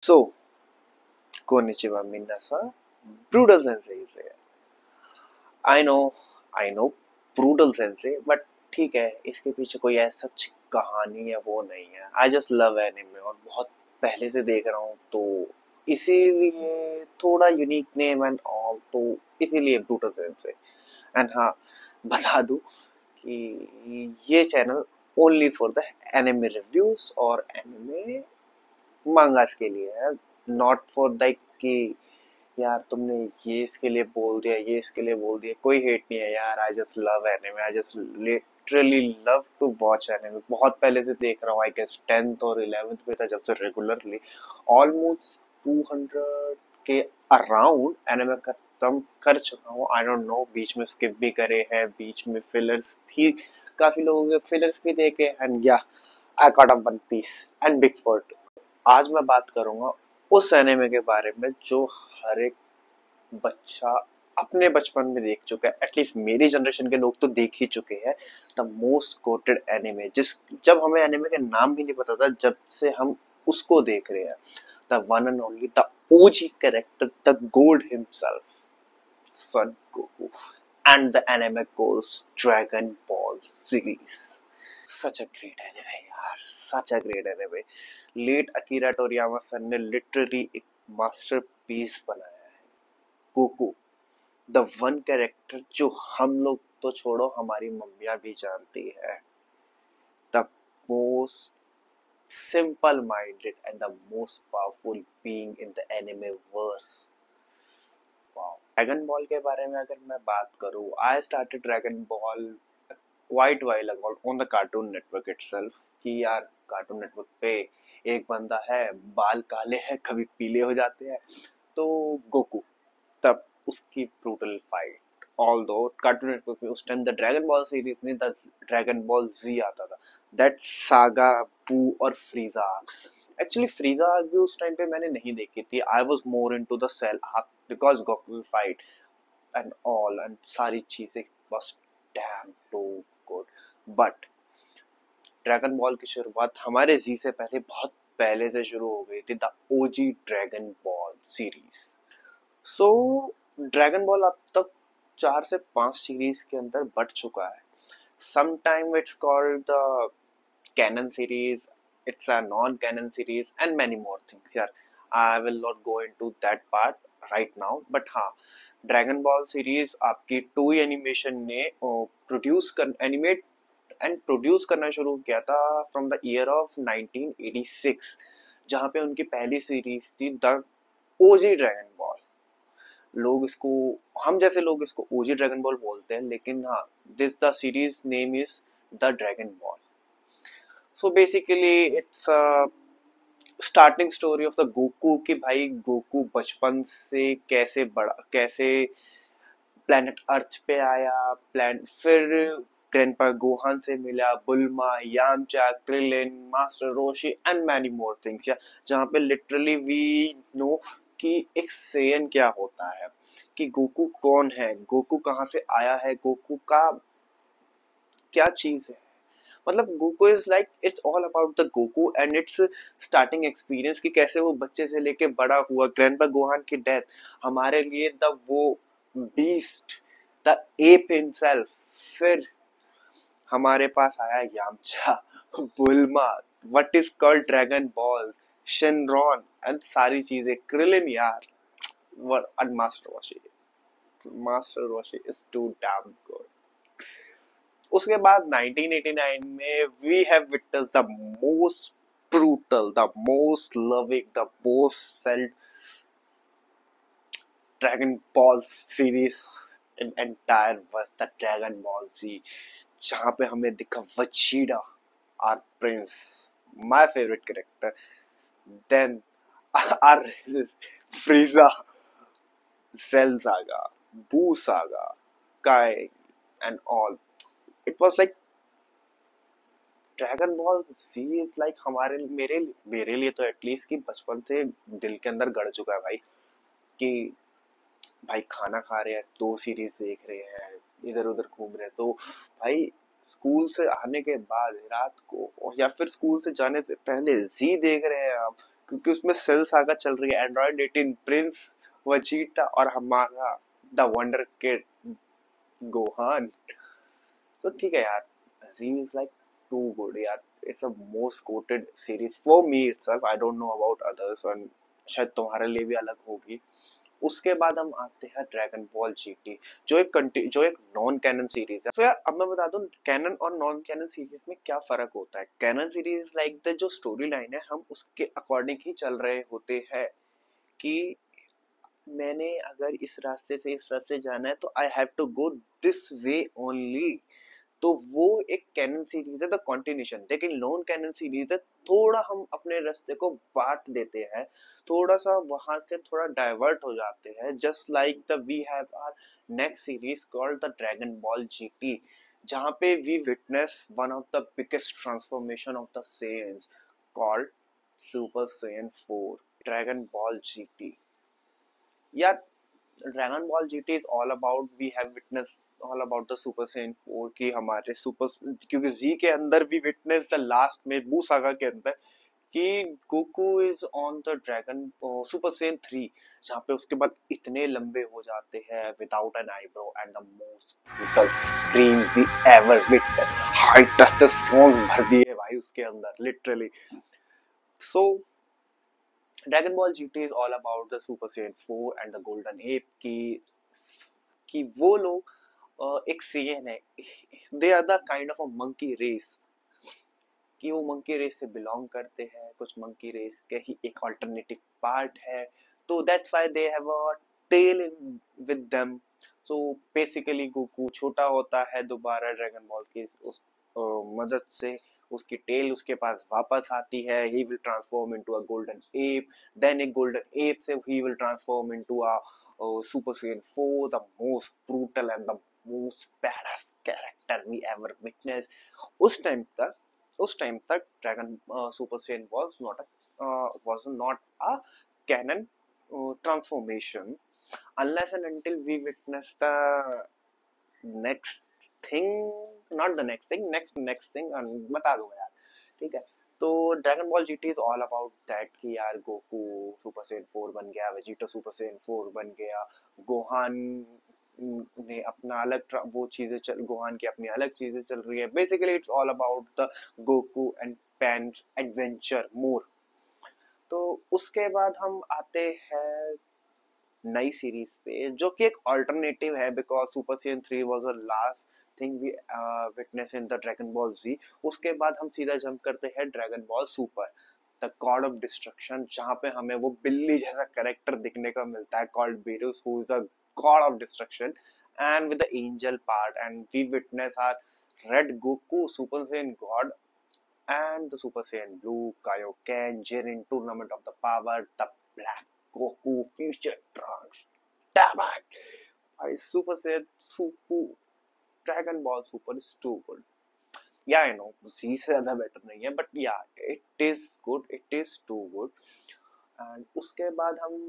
So, konnichiwa minasan. Brutal sensei से I know, I know, brutal sensei, but ठीक है, इसके पीछे कोई ऐसा सच कहानी है वो नहीं है. I just love anime और बहुत पहले से देख रहा हूँ तो इसीलिए थोड़ा यूनिक नेम एंड ऑल तो इसीलिए ब्रूटल सेंसेई. एंड हाँ, बता दूँ कि ये channel only for the anime reviews और एनिमे मांगास के लिए है, नॉट फॉर लाइक कि यार तुमने ये इसके लिए बोल दिया, ये इसके लिए बोल दिया. कोई हेट नहीं है यार. I just love anime. I just literally love to watch anime. बहुत पहले से देख रहा हूँ. आई गेस 10th और 11th में था जब से रेगुलरली ऑलमोस्ट 200 के अराउंड एनिमे खत्म कर चुका हूँ. आई डोंट नो, बीच में स्किप भी करे हैं, बीच में फिलर्स भी, काफी लोगों के फिलर्स भी देखे. And yeah I caught up One Piece and big four. आज मैं बात करूंगा उस एनिमे के बारे में जो हर एक बच्चा अपने बचपन में देख चुका है. एटलीस्ट मेरी जनरेशन के लोग तो देख ही चुके हैं. द मोस्ट कोटेड एनिमे, जब हमें एनिमे के नाम भी नहीं पता था, जब से हम उसको देख रहे हैं. The one and only, the OG character, the god himself, Son Goku. And the anime calls dragon ball series. Such a great anime यार, such a great anime. Let Akira Toriyama san ने literally एक masterpiece बनाया है. Goku, the one character जो हम लोग तो छोड़ो, हमारी मम्मियां भी जानती है. The most simple minded and the most powerful being in the anime verse. Dragon Ball के बारे में अगर मैं बात करूं, I started Dragon Ball quite while ago on the Cartoon Network itself. कि यार कार्टून नेटवर्क पे एक बंदा है, बाल काले हैं, कभी पीले हो जाते हैं, तो गोकू. तब उसकी brutal fight. Although cartoon network में उस time the dragon ball series में द ड्रैगन बॉल जी आता था. दैट सागा, बू और फ्रीजा. एक्चुअली फ्रीजा भी उस टाइम पे मैंने नहीं देखी थी. I was more into the Cell because Goku fight and all and सारी चीजें was damn too good. But Dragon Ball की शुरुआत हमारे जी से पहले, बहुत पहले से शुरू हो गई थी. The OG dragon ball series. So Dragon ball अब तक 4 से 5 सीरीज के अंदर बढ़ चुका है. Sometime it's called the canon series, it's a non canon series and many more things. यार I will not go into that part right now. But हाँ, ड्रैगन बॉल सीरीज आपकी टू एनिमेशन ने produce कर animate and produce करना शुरू किया था from the year of 1986, जहाँ पे उनकी पहली सीरीज थी द ओजी ड्रैगन बॉल. लोग इसको, हम जैसे लोग इसको ओजी ड्रैगन बॉल बोलते हैं, लेकिन हाँ, this the series name is the dragon ball. So basically it's starting story of the Goku. कि भाई गोकू बचपन से कैसे बड़ा, कैसे प्लेनेट अर्थ पे आया, फिर ग्रैंडपा गोहान से मिला, Bulma, Yamcha, Krillin, Master Roshi and many more things. जहाँ पे लिटरली वी नो कि एक सेयन क्या होता है, कि गोकू कौन है, गोकू कहाँ से आया है, गोकू का क्या चीज है. मतलब Goku is like, it's all about the Goku and it's starting experience, कि कैसे वो बच्चे से लेके बड़ा हुआ. ग्रैंडपा गोहान की डेथ हमारे लिए द वो बीस्ट, द एप हिमसेल्फ. फिर हमारे पास आया Yamcha, Bulma, what is called dragon balls, Shenron and सारी चीजें. क्रिलिन यार, and master Roshi. Master Roshi is too damn good. उसके बाद 1989 में we have witnessed the most brutal, the most loving, the most sold dragon ball series in entire verse, the dragon ball Z. जहाँ पे हमें दिखा वजीरा, our prince, my favourite character. Then our Frieza, Cell saga, Buu saga, काय and all. It was like Dragon ball C is like हमारे मेरे मेरे लिए तो एटलीस्ट कि बचपन से दिल के अंदर गड़ चुका है भाई. कि भाई खाना खा रहे हैं, 2 सीरीज देख रहे हैं, इधर उधर घूम रहे हैं, तो भाई स्कूल से आने के बाद रात को, या फिर स्कूल से जाने से पहले जी देख रहे हैं आप. क्योंकि उसमें सेल सागा चल रही है, एंड्रॉइड 18, प्रिंस वजीटा और हमारा द वंडर किड गोहान। तो ठीक है यार, जी इज लाइक टू गुड यार, it's a most coated series for me itself, I don't know about others, और शायद तुम्हारे लिए भी अलग होगी। उसके बाद हम आते हैं ड्रैगन बॉल जीटी, जो एक नॉन कैनन सीरीज है। तो यार अब मैं बता दूं कैनन और नॉन कैनन सीरीज में क्या फर्क होता है। कैनन सीरीज लाइक द जो स्टोरी लाइन है हम उसके अकॉर्डिंग ही चल रहे होते हैं, कि मैंने अगर इस रास्ते से इस रास्ते जाना है तो I have to go this way only. तो वो एक कैनन सीरीज है द कंटिन्यूशन। लेकिन नॉन कैनन सीरीज है थोड़ा हम अपने रास्ते को बांट देते हैं, थोड़ा सा वहां से थोड़ा डाइवर्ट हो जाते हैं। Just like the we have our next series called the dragon ball GT, जहाँ पे we witness one of the biggest transformation of the Saiyans called super Saiyan 4 dragon ball GT. यार dragon ball GT is all about we have witness all about the super Saiyan 4 की हमारे super, क्योंकि जी के अंदर we witness the last में बू saga के अंदर कि Goku is on the dragon super Sen 3, जहाँ पे उसके बाद इतने लंबे हो जाते हैं without an eyebrow and the most brutal scream we ever witness, high testosterone भर दिए भाई उसके अंदर literally. So Dragon ball GT is all about the super Saiyan 4 and the golden ape कि वो लोग एक सीएन है, they are the kind of a monkey race, कि वो मंकी रेस से बिलोंग करते हैं, कुछ मंकी रेस के ही एक अल्टरनेटिव पार्ट है। तो that's why they have a tail in with them. So basically Goku छोटा होता है, दोबारा ड्रैगन बॉल की उस मदद से उसकी टेल उसके पास वापस आती है, he will transform into a golden ape, then एक गोल्डन एप से he will transform into a super Saiyan 4, the most brutal and the most badass character we ever witness. उस टाइम तक उस टाइम तक Dragon super Saiyan was not a canon transformation unless and until we witness the next thing, not the next thing, next thing, बता दूंगा यार, ठीक है। तो dragon ball GT is all about that कि यार गोकू सुपर सेन 4 बन गया, वेजिटा सुपर सेन 4 बन गया, गोहान ने अपना अलग वो चीजें गोहान की अपनी अलग चीजें चल रही है। Basically it's all about the Goku and Pan's adventure more. तो उसके बाद हम आते हैं नई सीरीज पे, जो कि एक अल्टरनेटिव है, because super Saiyan 3 was a last thing we witness in the dragon ball Z. उसके बाद हम सीधा जंप करते हैं dragon ball super the god of destruction, जहाँ पे हमें वो बिल्ली जैसा कैरेक्टर दिखने का मिलता है called Beerus, who is a god of destruction and with the angel part, and we witness our red Goku super Saiyan god and the Super Saiyan Blue, Kaioken, Jiren, Tournament of the Power, the Black Goku, Future Trunks. Damn it! I Super Saiyan Super Dragon Ball Super is too good. Yeah, I know, Z से ज़्यादा better नहीं है, but yeah, it is good. It is too good. And उसके बाद हम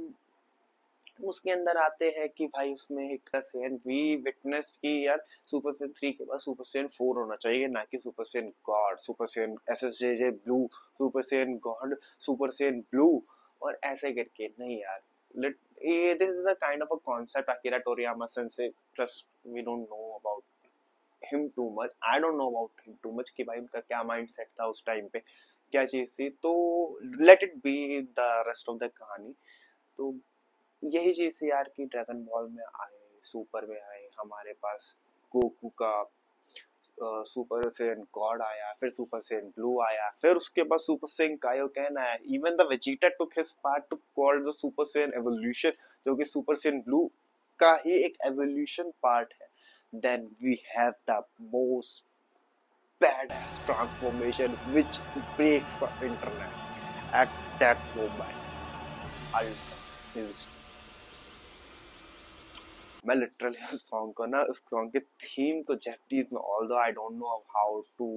उसके अंदर आते हैं कि भाई उसमें एक सेन वी विटनेस की यार सुपर सेन 3 के बाद सुपर सेन 4 होना चाहिए, ना कि super Saiyan god, super Saiyan SSJJ blue, super Saiyan god, super Saiyan blue, और ऐसे करके नहीं यार। ये this is a kind of a concept Akira Toriyama से, just we don't know about him too much, I don't know about him too much कि भाई उनका क्या माइंडसेट था उस टाइम पे, क्या चीज थी। तो let it be the rest of the कहानी। तो यही चीज थी यार कि ड्रैगन बॉल में आए, सुपर में आए, हमारे पास गोकू का सुपर सेन गॉड आया, फिर सुपर सेन ब्लू आया, फिर उसके बाद सुपर सेन कायोकेन आया। Even the Vegeta took his part to call the super Saiyan evolution, जो कि सुपर सेन ब्लू का ही एक एवोल्यूशन पार्ट है। Then we have the most badass transformation which breaks the internet at that moment. Ultra is, मैं literally उस song को ना, उस सॉन्ग के थीम को जापानीज में, although I don't know how to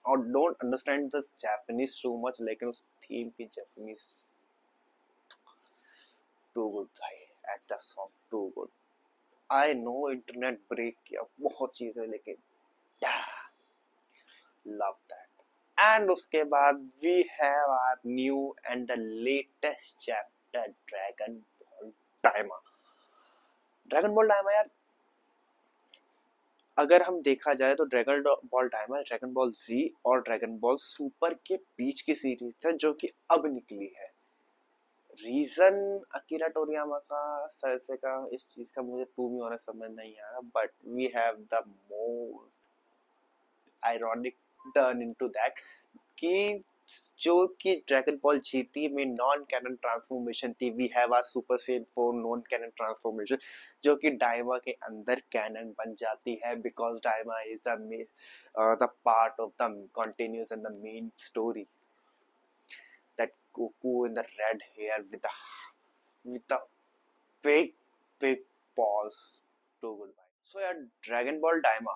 और don't understand the Japanese too much, लेकिन उस थीम की जापानीज टू गुड भाई, at the song too good. I know internet break किया बहुत चीजें, लेकिन लव दैट। एंड उसके बाद we have our new and the latest chapter dragon ball Daima. Dragon ball Daima यार, अगर हम देखा जाए तो dragon ball Daima dragon ball Z और ड्रैगन बॉल सुपर के बीच की सीरीज है जो कि अब निकली है। रीजन अकीरा टोरियामा का सरसे का इस चीज का मुझे टू बी ऑनेस्ट समझ नहीं आ रहा, but we have the most ironic turn into that कि जो कि ड्रैगन बॉल जीटी में नॉन कैनन ट्रांसफॉर्मेशन थी, we have our super Saiyan 4 non canon transformation जो कि डायमा के अंदर कैनन बन जाती है, because Daima is the part of the continuous and the main story that Goku in the red hair with the big paws to goodbye. So यार dragon ball Daima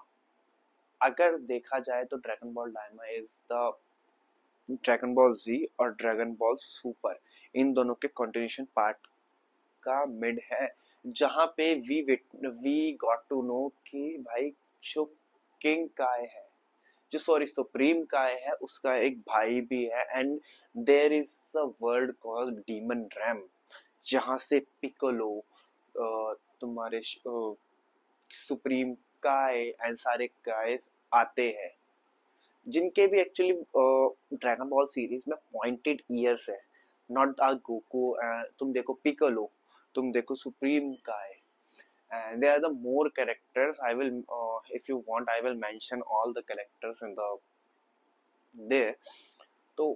अगर देखा जाए तो dragon ball Daima is the dragon ball Z और dragon ball super in दोनों के continuation part का mid है, जहां पे वी गॉट टू नो कि भाई जो किंग काय है, जो सॉरी सुप्रीम काय है, उसका एक भाई भी है and there is a world called demon realm, जहां से पिकोलो तुम्हारे सुप्रीम काय एंड सारे कायस आते हैं, जिनके भी एक्चुअली ड्रैगन बॉल सीरीज में पॉइंटेड ईयर्स है, नॉट अ गोकू। तुम देखो पिकोलो, तुम देखो सुप्रीम काय, and there are the more characters. I will if you want I will mention all the characters in the there. तो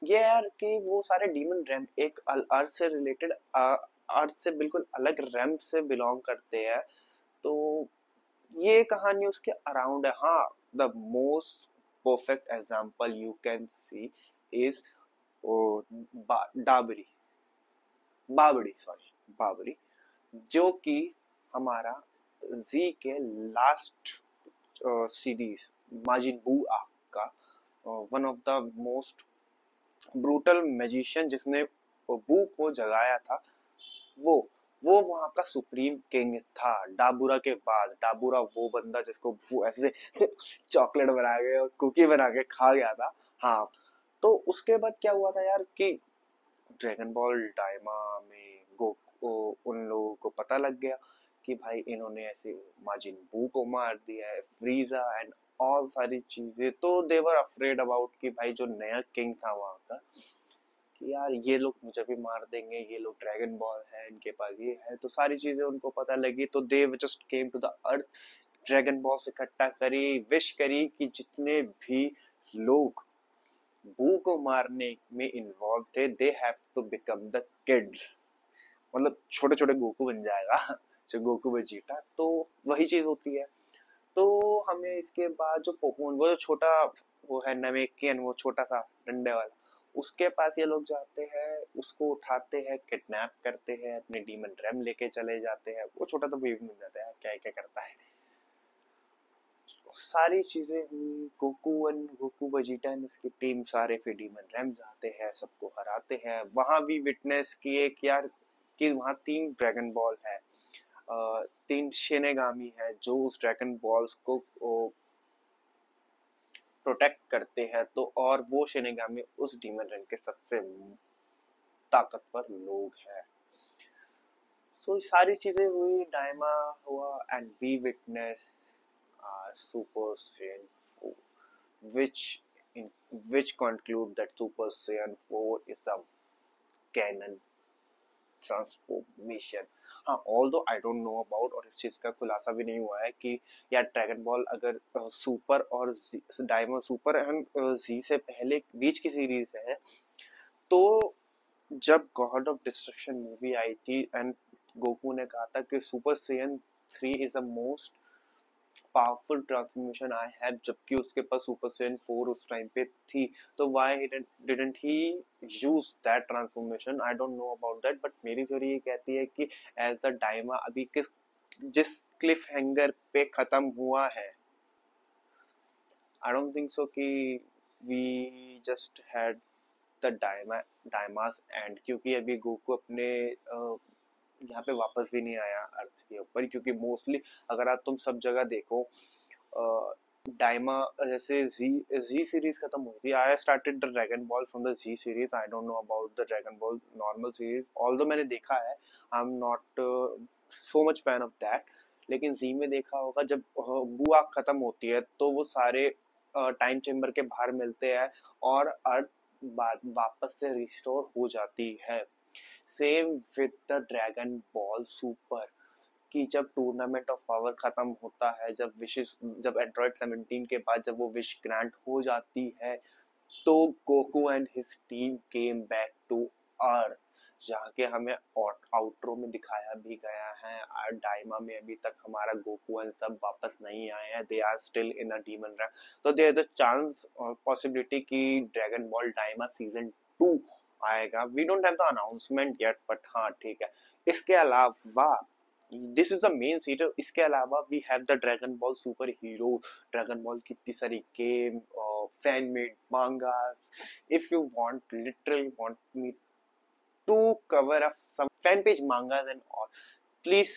ये यार कि वो सारे डीमन रैम एक अर्थ से रिलेटेड, अर्थ से बिल्कुल अलग रैम से बिलोंग करते हैं, तो ये कहानी उसके अराउंड है। हाँ, the most perfect example you can see is dowry Babri sorry Babri, जो कि हमारा जी के लास्ट सीरीज माजिन बू आर्क का one of the most brutal magician जिसने बू को जगाया था, वो वहां का सुप्रीम किंग था डाबूरा के बाद। डाबूरा वो बंदा जिसको वो ऐसे चॉकलेट बना के और कुकी बना के खा गया था। हाँ, तो उसके बाद क्या हुआ था यार कि ड्रैगन बॉल डायमा में उन लोगों को पता लग गया कि भाई इन्होंने ऐसे माजिन बू को मार दिया है, फ्रीजा एंड ऑल सारी चीजें, तो दे वर अफ्रेड अबाउट कि भाई जो नया किंग था वहां का कि यार ये लोग मुझे भी मार देंगे, ये लोग ड्रैगन बॉल है इनके पास, ये है, तो सारी चीजें उनको पता लगी, तो they just came to the earth, Dragon Ball से इकट्ठा करी, विश करी कि जितने भी लोग बू को मारने में इन्वॉल्व थे they have to become the kids, मतलब छोटे छोटे गोकू बन जाएगा जो गोकू वेजिटा, तो वही चीज होती है। तो हमें इसके बाद जो पोकेमोन वो जो छोटा वो है नमेकियन, वो छोटा सा डंडे वाला, उसके पास ये लोग जाते हैं, उसको उठाते हैं, किडनैप करते हैं, अपने डीमन रैम लेके चले जाते हैं, वो छोटा तो बेबी मिल जाता है, क्या क्या करता है, सारी चीजें हुई। गोकू वेजिटा एंड उसकी टीम सारे फिर डीमन रैम जाते हैं, सबको हराते हैं। वहां भी विटनेस किए कि यार कि वहां 3 ड्रैगन बॉल है, 3 शिनेगामी है जो उस ड्रैगन बॉल्स को प्रोटेक्ट करते हैं, तो और वो शिनेगामी उस डीमन रैम के सबसे ताकतवर लोग हैं। सो सारी चीजें हुई, डायमा हुआ and we witness Super Saiyan 4, which conclude that Super Saiyan 4 is a canon transformation. हाँ, although I don't know about, और इस चीज का खुलासा भी नहीं हुआ है कि यार ड्रैगन बॉल अगर सुपर और डायमा सुपर एंड जी से पहले बीच की सीरीज है, तो जब गॉड ऑफ डिस्ट्रक्शन मूवी आई थी एंड गोकू ने कहा था कि super Saiyan 3 is the most powerful transformation I have, जबकि उसके पास सुपर सेयन 4 उस टाइम पे थी, तो why didn't he use that transformation, I don't know about that, but मेरी थ्योरी ये कहती है कि एज अ डायमा अभी जिस क्लिफ हैंगर पे खत्म हुआ है, आई डोंट थिंक सो कि we just had the Daima's end, क्योंकि अभी गोकू अपने यहाँ पे वापस भी नहीं आया अर्थ के ऊपर, क्योंकि मोस्टली अगर आप तुम सब जगह देखो डायमा जैसे जी जी सीरीज खत्म हुई थी, I started the dragon Ball from the Z series, I don't know about the dragon Ball normal series, although मैंने देखा है, I am not so much fan of that. लेकिन जी में देखा होगा जब बुआ खत्म होती है तो वो सारे टाइम चेम्बर के बाहर मिलते हैं और अर्थ वापस से रिस्टोर हो जाती है। Same with the dragon ball super, कि जब टूर्नामेंट ऑफ पावर खत्म होता है, जब एंड्रॉइड 17 के बाद जब वो विश ग्रांट हो जाती है, तो Goku and his team came back to earth, जहाँ के हमें आउटरो में दिखाया भी गया है। और डायमा में अभी तक हमारा गोकू एंड सब वापस नहीं आए हैं, they are still in a demon realm. तो देयर इज अ चांस और पॉसिबिलिटी कि ड्रैगन बॉल डायमा सीजन 2 आएगा। We don't have the announcement yet, but हाँ ठीक है। इसके अलावा दिस इज द मेन सीटर, इसके अलावा we have the dragon ball Super Hero, Dragon Ball की इतनी सारी game, fan made manga. If you want literally want me to cover up some fan page manga then all, please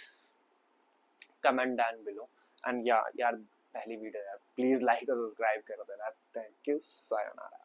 comment down below. And yeah यार पहली video यार, please like और subscribe कर देना। Thank you, sayonara.